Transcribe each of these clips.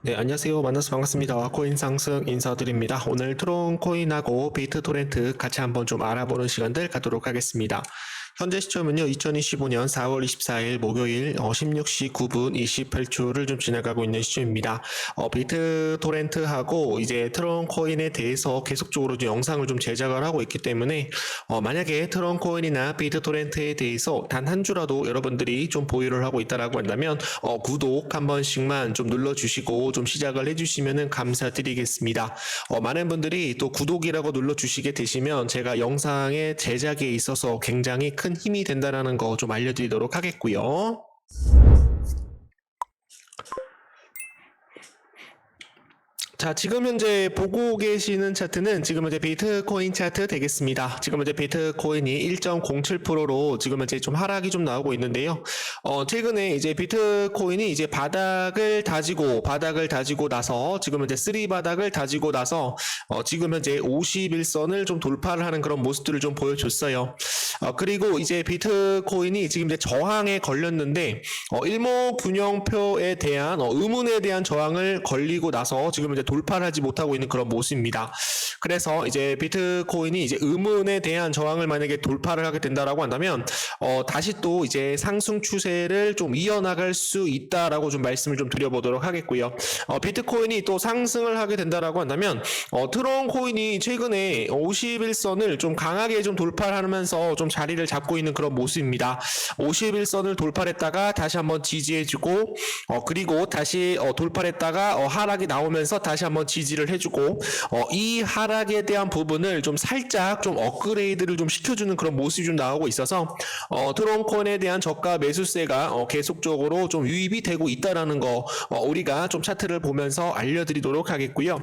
네, 안녕하세요. 만나서 반갑습니다. 코인 상승 인사드립니다. 오늘 트론 코인하고 비트토렌트 같이 한번 좀 알아보는 시간들 갖도록 하겠습니다. 현재 시점은요, 2025년 4월 24일 목요일 16시 9분 28초를 좀 지나가고 있는 시점입니다. 비트토렌트하고 이제 트론 코인에 대해서 계속적으로 좀 영상을 좀 제작을 하고 있기 때문에 만약에 트론 코인이나 비트토렌트에 대해서 단 한 주라도 여러분들이 좀 보유를 하고 있다라고 한다면 구독 한 번씩만 좀 눌러주시고 좀 시작을 해주시면 감사드리겠습니다. 많은 분들이 또 구독이라고 눌러주시게 되시면 제가 영상의 제작에 있어서 굉장히 큰 힘이 된다는 거 좀 알려드리도록 하겠고요. 자, 지금 현재 보고 계시는 차트는 지금 현재 비트코인 차트 되겠습니다. 지금 현재 비트코인이 1.07%로 지금 현재 좀 하락이 좀 나오고 있는데요. 최근에 이제 비트코인이 이제 바닥을 다지고 나서 지금 현재 3 바닥을 다지고 나서 지금 현재 51선을 좀 돌파를 하는 그런 모습들을 좀 보여줬어요. 그리고 이제 비트코인이 지금 이제 저항에 걸렸는데 일목균형표에 대한 의문에 대한 저항을 걸리고 나서 지금 이제 돌파를 하지 못하고 있는 그런 모습입니다. 그래서 이제 비트코인이 이제 의문에 대한 저항을 만약에 돌파를 하게 된다라고 한다면 다시 또 이제 상승 추세를 좀 이어나갈 수 있다라고 좀 말씀을 좀 드려보도록 하겠고요. 비트코인이 또 상승을 하게 된다라고 한다면 트론 코인이 최근에 51선을 좀 강하게 좀 돌파를 하면서 좀 자리를 잡고 있는 그런 모습입니다. 51선을 돌파했다가 다시 한번 지지해주고 그리고 다시 돌파했다가 하락이 나오면서 다시 한번 지지를 해주고 이 하락에 대한 부분을 좀 살짝 좀 업그레이드를 좀 시켜주는 그런 모습이 좀 나오고 있어서 트론 코인에 대한 저가 매수세가 계속적으로 좀 유입이 되고 있다라는 거 우리가 좀 차트를 보면서 알려드리도록 하겠고요.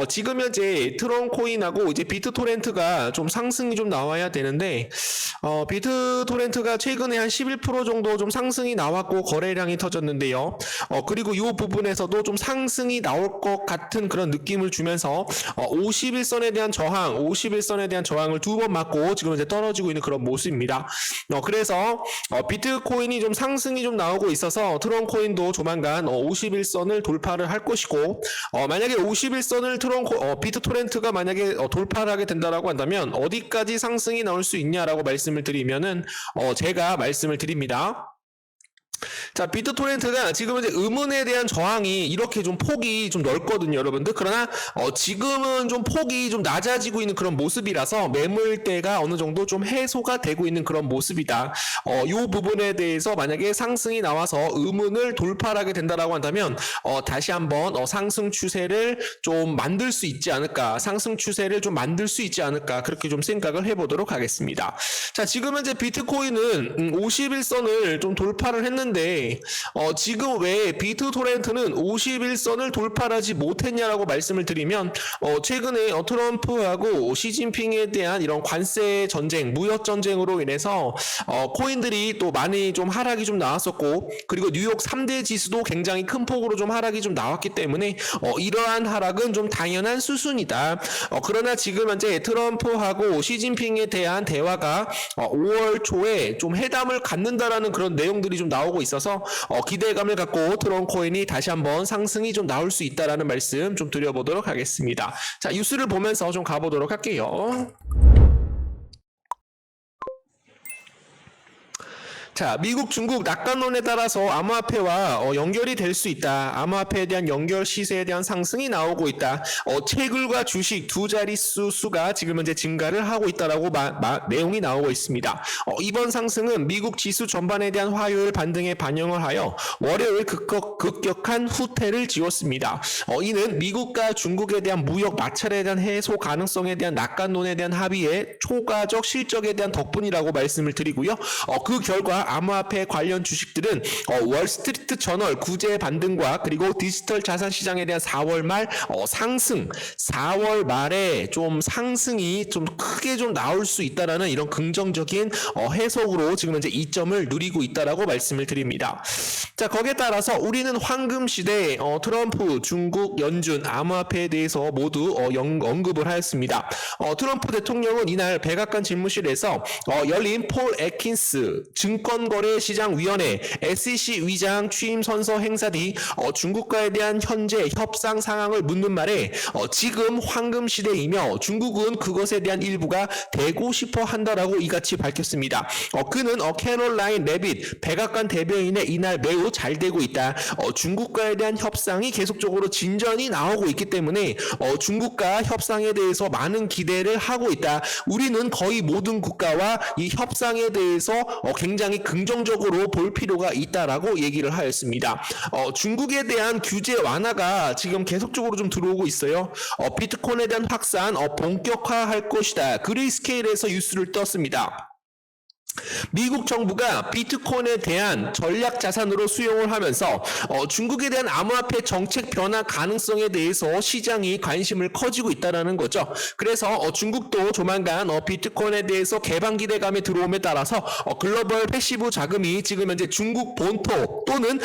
지금 현재 트론 코인하고 이제 비트토렌트가 좀 상승이 좀 나와야 되는데 비트토렌트가 최근에 한 11% 정도 좀 상승이 나왔고 거래량이 터졌는데요. 그리고 이 부분에서도 좀 상승이 나올 것 같은 그런 느낌을 주면서 51선에 대한 저항을 두 번 맞고 지금 이제 떨어지고 있는 그런 모습입니다. 그래서 비트코인이 좀 상승이 좀 나오고 있어서 트론 코인도 조만간 51선을 돌파를 할 것이고 만약에 51선을 비트토렌트가 만약에 돌파를 하게 된다라고 한다면 어디까지 상승이 나올 수 있냐라고 말씀을 드리면은 제가 말씀을 드립니다. 자, 비트토렌트가 지금 이제 의문에 대한 저항이 이렇게 좀 폭이 좀 넓거든요, 여러분들. 그러나 지금은 좀 폭이 좀 낮아지고 있는 그런 모습이라서 매물대가 어느 정도 좀 해소가 되고 있는 그런 모습이다. 이 부분에 대해서 만약에 상승이 나와서 의문을 돌파하게 된다라고 한다면 다시 한번 상승 추세를 좀 만들 수 있지 않을까, 그렇게 좀 생각을 해보도록 하겠습니다. 자, 지금 현재 비트코인은 51선을 좀 돌파를 했는데 지금 왜 비트토렌트는 51선을 돌파하지 못했냐라고 말씀을 드리면 최근에 트럼프하고 시진핑에 대한 이런 관세 전쟁, 무역 전쟁으로 인해서 코인들이 또 많이 좀 하락이 좀 나왔었고 그리고 뉴욕 3대 지수도 굉장히 큰 폭으로 좀 하락이 좀 나왔기 때문에 이러한 하락은 좀 당연한 수순이다. 그러나 지금 현재 트럼프하고 시진핑에 대한 대화가 5월 초에 좀 회담을 갖는다라는 그런 내용들이 좀 나오고 있어서 기대감을 갖고 트론 코인이 다시 한번 상승이 좀 나올 수 있다라는 말씀 좀 드려보도록 하겠습니다. 자, 뉴스를 보면서 좀 가보도록 할게요. 자, 미국, 중국 낙관론에 따라서 암호화폐와 연결이 될 수 있다. 암호화폐에 대한 연결 시세에 대한 상승이 나오고 있다. 채굴과 주식 두 자릿수 수가 지금 현재 증가를 하고 있다라고 내용이 나오고 있습니다. 이번 상승은 미국 지수 전반에 대한 화요일 반등에 반영을 하여 월요일 급격한 후퇴를 지었습니다. 이는 미국과 중국에 대한 무역 마찰에 대한 해소 가능성에 대한 낙관론에 대한 합의의 초과적 실적에 대한 덕분이라고 말씀을 드리고요. 그 결과 암호화폐 관련 주식들은 월스트리트 저널 구제 반등과 그리고 디지털 자산 시장에 대한 4월 말 상승, 4월 말에 좀 상승이 좀 크게 좀 나올 수 있다라는 이런 긍정적인 해석으로 지금 현재 이점을 누리고 있다라고 말씀을 드립니다. 자, 거기에 따라서 우리는 황금 시대 트럼프, 중국, 연준, 암호화폐에 대해서 모두 언급을 하였습니다. 트럼프 대통령은 이날 백악관 집무실에서 열린 폴 애킨스 증권 증권거래시장위원회 SEC 위장 취임 선서 행사 뒤 중국과에 대한 현재 협상 상황을 묻는 말에 지금 황금 시대이며 중국은 그것에 대한 일부가 되고 싶어 한다라고 이같이 밝혔습니다. 그는 캐롤라인 레빗 백악관 대변인의 이날 매우 잘 되고 있다. 중국과에 대한 협상이 계속적으로 진전이 나오고 있기 때문에 중국과 협상에 대해서 많은 기대를 하고 있다. 우리는 거의 모든 국가와 이 협상에 대해서 굉장히 긍정적으로 볼 필요가 있다라고 얘기를 하였습니다. 중국에 대한 규제 완화가 지금 계속적으로 좀 들어오고 있어요. 비트코인에 대한 확산 본격화할 것이다. 그레이스케일에서 뉴스를 떴습니다. 미국 정부가 비트코인에 대한 전략 자산으로 수용을 하면서 중국에 대한 암호화폐 정책 변화 가능성에 대해서 시장이 관심을 커지고 있다는 거죠. 그래서 중국도 조만간 비트코인에 대해서 개방 기대감에 들어옴에 따라서 글로벌 패시브 자금이 지금 현재 중국 본토 또는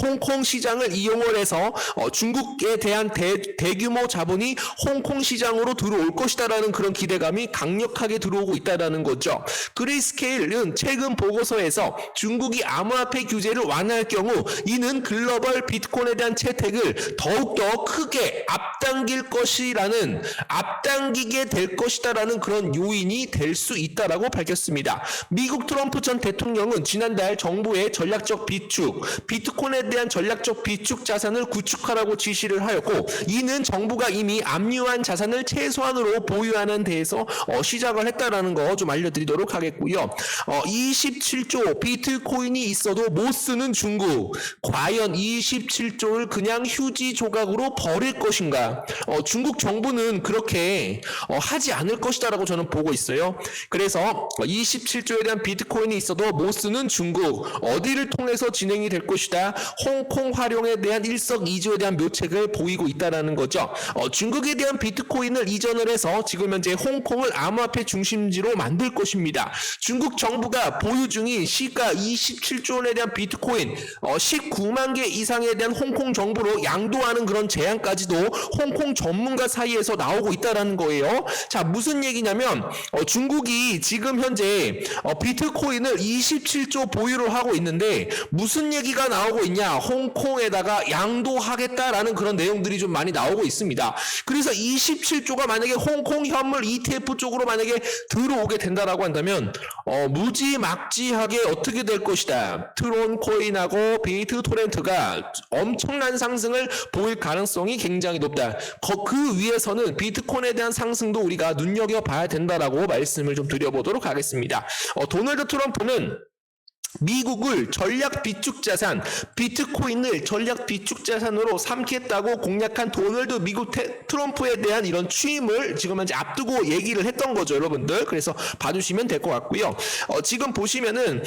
홍콩 시장을 이용을 해서 중국에 대한 대규모 자본이 홍콩 시장으로 들어올 것이다라는 그런 기대감이 강력하게 들어오고 있다는 거죠. 그레이스케일 최근 보고서에서 중국이 암호화폐 규제를 완화할 경우 이는 글로벌 비트코인에 대한 채택을 더욱더 크게 앞당기게 될 것이다라는 그런 요인이 될 수 있다라고 밝혔습니다. 미국 트럼프 전 대통령은 지난달 정부의 전략적 비축, 비트코인에 대한 전략적 비축 자산을 구축하라고 지시를 하였고 이는 정부가 이미 압류한 자산을 최소한으로 보유하는 데에서 시작을 했다라는 거 좀 알려드리도록 하겠고요. 27조 비트코인이 있어도 못 쓰는 중국. 과연 27조를 그냥 휴지 조각으로 버릴 것인가? 중국 정부는 그렇게 하지 않을 것이다라고 저는 보고 있어요. 그래서 27조에 대한 비트코인이 있어도 못 쓰는 중국. 어디를 통해서 진행이 될 것이다. 홍콩 활용에 대한 일석이조에 대한 묘책을 보이고 있다는 거죠. 중국에 대한 비트코인을 이전을 해서 지금 현재 홍콩을 암호화폐 중심지로 만들 것입니다. 중국 정부가 보유 중인 시가 27조 원에 대한 비트코인 19만 개 이상에 대한 홍콩 정부로 양도하는 그런 제안까지도 홍콩 전문가 사이에서 나오고 있다는 거예요. 자, 무슨 얘기냐면 중국이 지금 현재 비트코인을 27조 보유를 하고 있는데 무슨 얘기가 나오고 있냐? 홍콩에다가 양도하겠다라는 그런 내용들이 좀 많이 나오고 있습니다. 그래서 27조가 만약에 홍콩 현물 ETF 쪽으로 만약에 들어오게 된다라고 한다면 무지막지하게 어떻게 될 것이다. 트론 코인하고 비트 토렌트가 엄청난 상승을 보일 가능성이 굉장히 높다. 그 위에서는 비트코인에 대한 상승도 우리가 눈여겨봐야 된다라고 말씀을 좀 드려보도록 하겠습니다. 도널드 트럼프는 미국을 전략 비축 자산, 비트코인을 전략 비축 자산으로 삼겠다고 공약한 도널드 미국 트럼프에 대한 이런 취임을 지금 현재 앞두고 얘기를 했던 거죠, 여러분들. 그래서 봐주시면 될 것 같고요. 지금 보시면은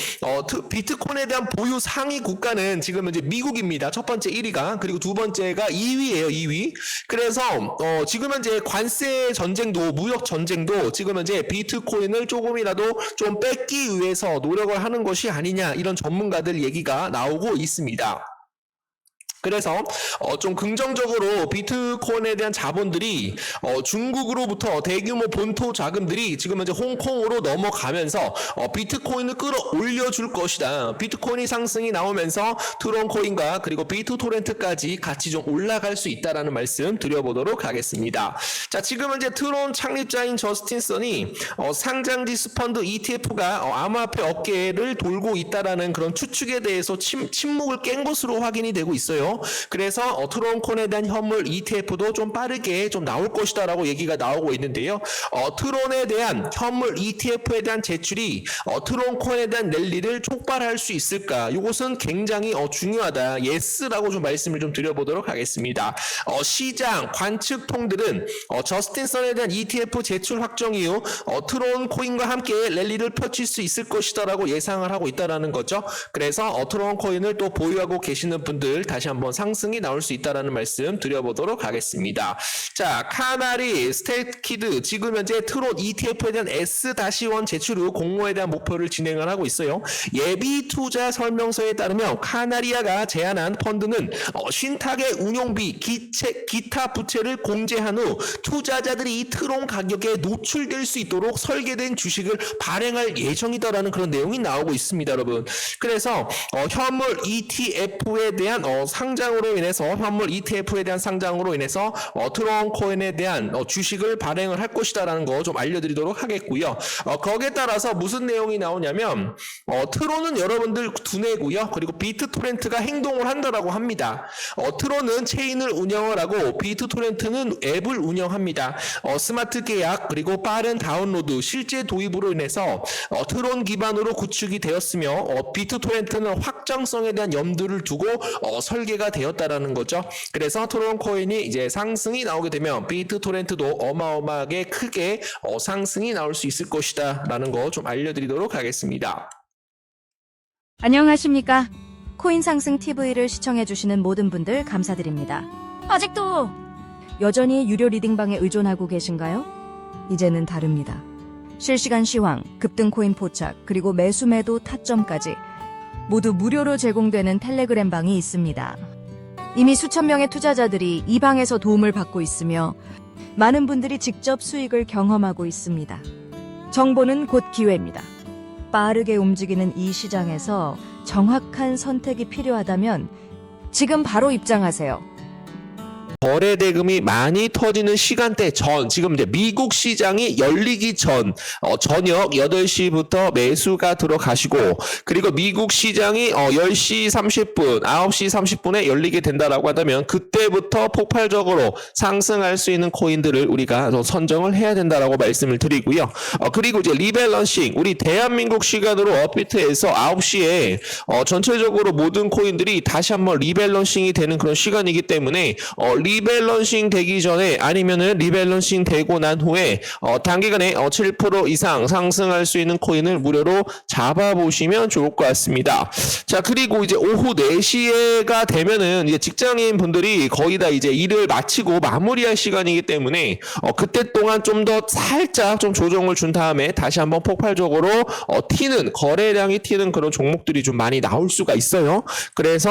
비트코인에 대한 보유 상위 국가는 지금 현재 미국입니다. 첫 번째 1위가, 그리고 두 번째가 2위예요, 2위. 그래서 지금 현재 관세 전쟁도, 무역 전쟁도 지금 현재 비트코인을 조금이라도 좀 뺏기 위해서 노력을 하는 것이 아니냐, 이런 전문가들 얘기가 나오고 있습니다. 그래서 좀 긍정적으로 비트코인에 대한 자본들이 중국으로부터 대규모 본토 자금들이 지금 현재 홍콩으로 넘어가면서 비트코인을 끌어올려 줄 것이다. 비트코인이 상승이 나오면서 트론코인과 그리고 비트토렌트까지 같이 좀 올라갈 수 있다라는 말씀 드려보도록 하겠습니다. 자, 지금 현재 트론 창립자인 저스틴 선이 상장 지수 펀드 ETF가 암호화폐 업계를 돌고 있다라는 그런 추측에 대해서 침묵을 깬 것으로 확인이 되고 있어요. 그래서 트론코인에 대한 현물 ETF도 좀 빠르게 좀 나올 것이다라고 얘기가 나오고 있는데요. 트론에 대한 현물 ETF에 대한 제출이 트론코인에 대한 랠리를 촉발할 수 있을까? 이것은 굉장히 중요하다. 예스라고 좀 말씀을 좀 드려보도록 하겠습니다. 시장 관측통들은 저스틴 선에 대한 ETF 제출 확정 이후 트론코인과 함께 랠리를 펼칠 수 있을 것이다라고 예상을 하고 있다라는 거죠. 그래서 트론코인을 또 보유하고 계시는 분들 다시 한번 한번 상승이 나올 수 있다라는 말씀 드려보도록 하겠습니다. 자, 카나리, 스테이키드 지금 현재 트롯 ETF에 대한 S-1 제출 후 공모에 대한 목표를 진행을 하고 있어요. 예비 투자 설명서에 따르면 카나리아가 제안한 펀드는 신탁의 운용비, 기타 부채를 공제한 후 투자자들이 트론 가격에 노출될 수 있도록 설계된 주식을 발행할 예정이다라는 그런 내용이 나오고 있습니다, 여러분. 그래서 현물 ETF에 대한 상장으로 인해서 트론 코인에 대한 주식을 발행을 할 것이다라는 거 좀 알려드리도록 하겠고요. 거기에 따라서 무슨 내용이 나오냐면 트론은 여러분들 두뇌고요. 그리고 비트토렌트가 행동을 한다라고 합니다. 트론은 체인을 운영을 하고 비트토렌트는 앱을 운영합니다. 스마트 계약 그리고 빠른 다운로드 실제 도입으로 인해서 트론 기반으로 구축이 되었으며 비트토렌트는 확장성에 대한 염두를 두고 설계가 되었다라는 거죠. 그래서 트론 코인이 이제 상승이 나오게 되면 비트토렌트도 어마어마하게 크게 상승이 나올 수 있을 것이다 라는 거 좀 알려드리도록 하겠습니다. 안녕하십니까. 코인 상승 TV를 시청해주시는 모든 분들 감사드립니다. 아직도 여전히 유료 리딩방에 의존하고 계신가요? 이제는 다릅니다. 실시간 시황, 급등 코인 포착, 그리고 매수 매도 타점까지 모두 무료로 제공되는 텔레그램 방이 있습니다. 이미 수천 명의 투자자들이 이 방에서 도움을 받고 있으며 많은 분들이 직접 수익을 경험하고 있습니다. 정보는 곧 기회입니다. 빠르게 움직이는 이 시장에서 정확한 선택이 필요하다면 지금 바로 입장하세요. 거래 대금이 많이 터지는 시간대 전, 지금 이제 미국 시장이 열리기 전, 저녁 8시부터 매수가 들어가시고, 그리고 미국 시장이 10시 30분, 9시 30분에 열리게 된다라고 한다면 그때부터 폭발적으로 상승할 수 있는 코인들을 우리가 선정을 해야 된다라고 말씀을 드리고요. 그리고 이제 리밸런싱, 우리 대한민국 시간으로 업비트에서 9시에 전체적으로 모든 코인들이 다시 한번 리밸런싱이 되는 그런 시간이기 때문에 리밸런싱 되기 전에 아니면은 리밸런싱 되고 난 후에 단기간에 7% 이상 상승할 수 있는 코인을 무료로 잡아보시면 좋을 것 같습니다. 자, 그리고 이제 오후 4시가 되면은 이제 직장인 분들이 거의 다 이제 일을 마치고 마무리할 시간이기 때문에 그때 동안 좀 더 살짝 좀 조정을 준 다음에 다시 한번 폭발적으로 거래량이 튀는 그런 종목들이 좀 많이 나올 수가 있어요. 그래서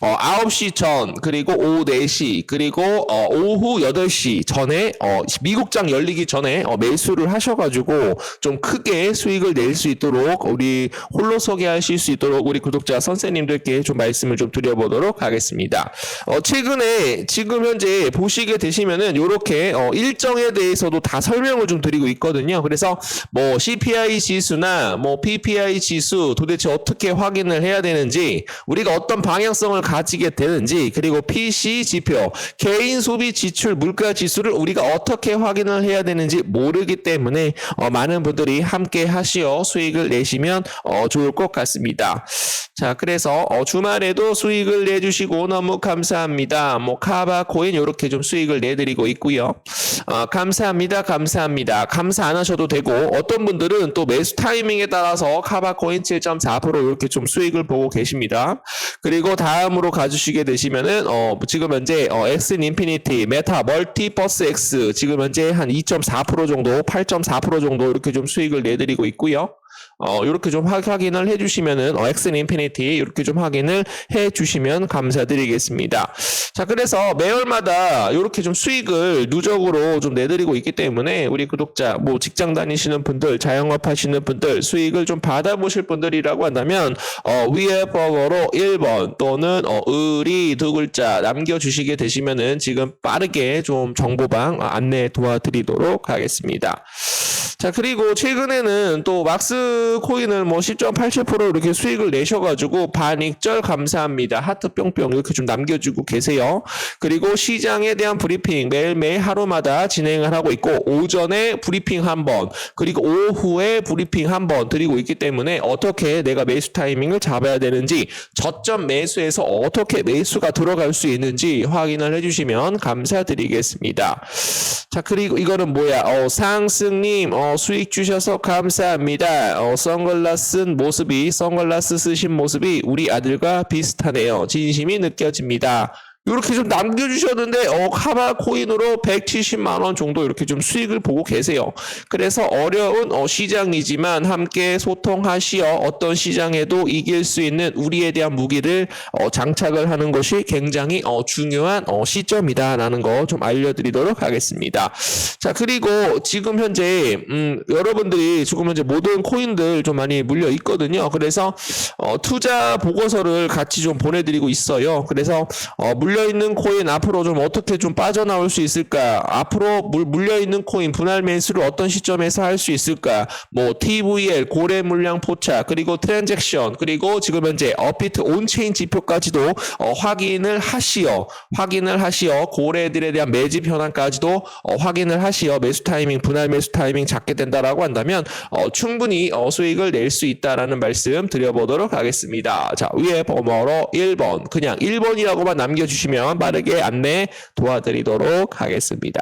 9시 전, 그리고 오후 4시, 그리고 오후 8시 전에 미국장 열리기 전에 매수를 하셔가지고 좀 크게 수익을 낼 수 있도록 우리 홀로서기 하실 수 있도록 우리 구독자 선생님들께 좀 말씀을 좀 드려보도록 하겠습니다. 최근에 지금 현재 보시게 되시면은 이렇게 일정에 대해서도 다 설명을 좀 드리고 있거든요. 그래서 뭐 CPI 지수나 뭐 PPI 지수 도대체 어떻게 확인을 해야 되는지, 우리가 어떤 방향성을 가지게 되는지, 그리고 PC 지표, 개인 소비 지출 물가 지수를 우리가 어떻게 확인을 해야 되는지 모르기 때문에 많은 분들이 함께 하시어 수익을 내시면 좋을 것 같습니다. 자, 그래서 주말에도 수익을 내주시고 너무 감사합니다. 뭐 카바 코인 이렇게 좀 수익을 내드리고 있고요. 감사합니다. 감사 안 하셔도 되고, 어떤 분들은 또 매수 타이밍에 따라서 카바 코인 7.4% 이렇게 좀 수익을 보고 계십니다. 그리고 다음으로 가주시게 되시면은 지금 현재 엑슨 인피니티, 메타, 멀티버스 X 지금 현재 한 2.4% 정도, 8.4% 정도 이렇게 좀 수익을 내드리고 있고요. 이렇게 좀 확인을 해주시면은 엑슨 인피니티 이렇게 좀 확인을 해주시면 감사드리겠습니다. 자, 그래서 매월마다 이렇게 좀 수익을 누적으로 좀 내드리고 있기 때문에 우리 구독자, 뭐 직장 다니시는 분들, 자영업 하시는 분들, 수익을 좀 받아보실 분들이라고 한다면 위에 번호로 1번 또는 의리 두 글자 남겨주시게 되시면은 지금 빠르게 좀 정보방 안내 도와드리도록 하겠습니다. 자, 그리고 최근에는 또 막스 코인을 뭐 10.87% 이렇게 수익을 내셔가지고 반익절 감사합니다. 하트 뿅뿅 이렇게 좀 남겨주고 계세요. 그리고 시장에 대한 브리핑 매일매일 하루마다 진행을 하고 있고, 오전에 브리핑 한 번, 그리고 오후에 브리핑 한 번 드리고 있기 때문에 어떻게 내가 매수 타이밍을 잡아야 되는지, 저점 매수에서 어떻게 매수가 들어갈 수 있는지 확인을 해주시면 감사드리겠습니다. 자, 그리고 이거는 뭐야? 상승님 수익 주셔서 감사합니다. 선글라스 쓰신 모습이 우리 아들과 비슷하네요. 진심이 느껴집니다. 이렇게 좀 남겨주셨는데 카바 코인으로 170만 원 정도 이렇게 좀 수익을 보고 계세요. 그래서 어려운 시장이지만 함께 소통하시어 어떤 시장에도 이길 수 있는 우리에 대한 무기를 장착을 하는 것이 굉장히 중요한 시점이다라는 거 좀 알려드리도록 하겠습니다. 자, 그리고 지금 현재 여러분들이 지금 현재 모든 코인들 좀 많이 물려 있거든요. 그래서 투자 보고서를 같이 좀 보내드리고 있어요. 그래서 물려있는 코인 앞으로 좀 어떻게 좀 빠져나올 수 있을까? 앞으로 물려있는 코인 분할 매수를 어떤 시점에서 할 수 있을까? 뭐 TVL, 고래 물량 포착, 그리고 트랜잭션, 그리고 지금 현재 업비트 온체인 지표까지도 확인을 하시어 고래들에 대한 매집 현황까지도 확인을 하시어 매수 타이밍, 분할 매수 타이밍 잡게 된다라고 한다면 충분히 수익을 낼 수 있다라는 말씀 드려보도록 하겠습니다. 자, 위에 번호로 1번, 그냥 1번이라고만 남겨주시면 빠르게 안내 도와드리도록 하겠습니다.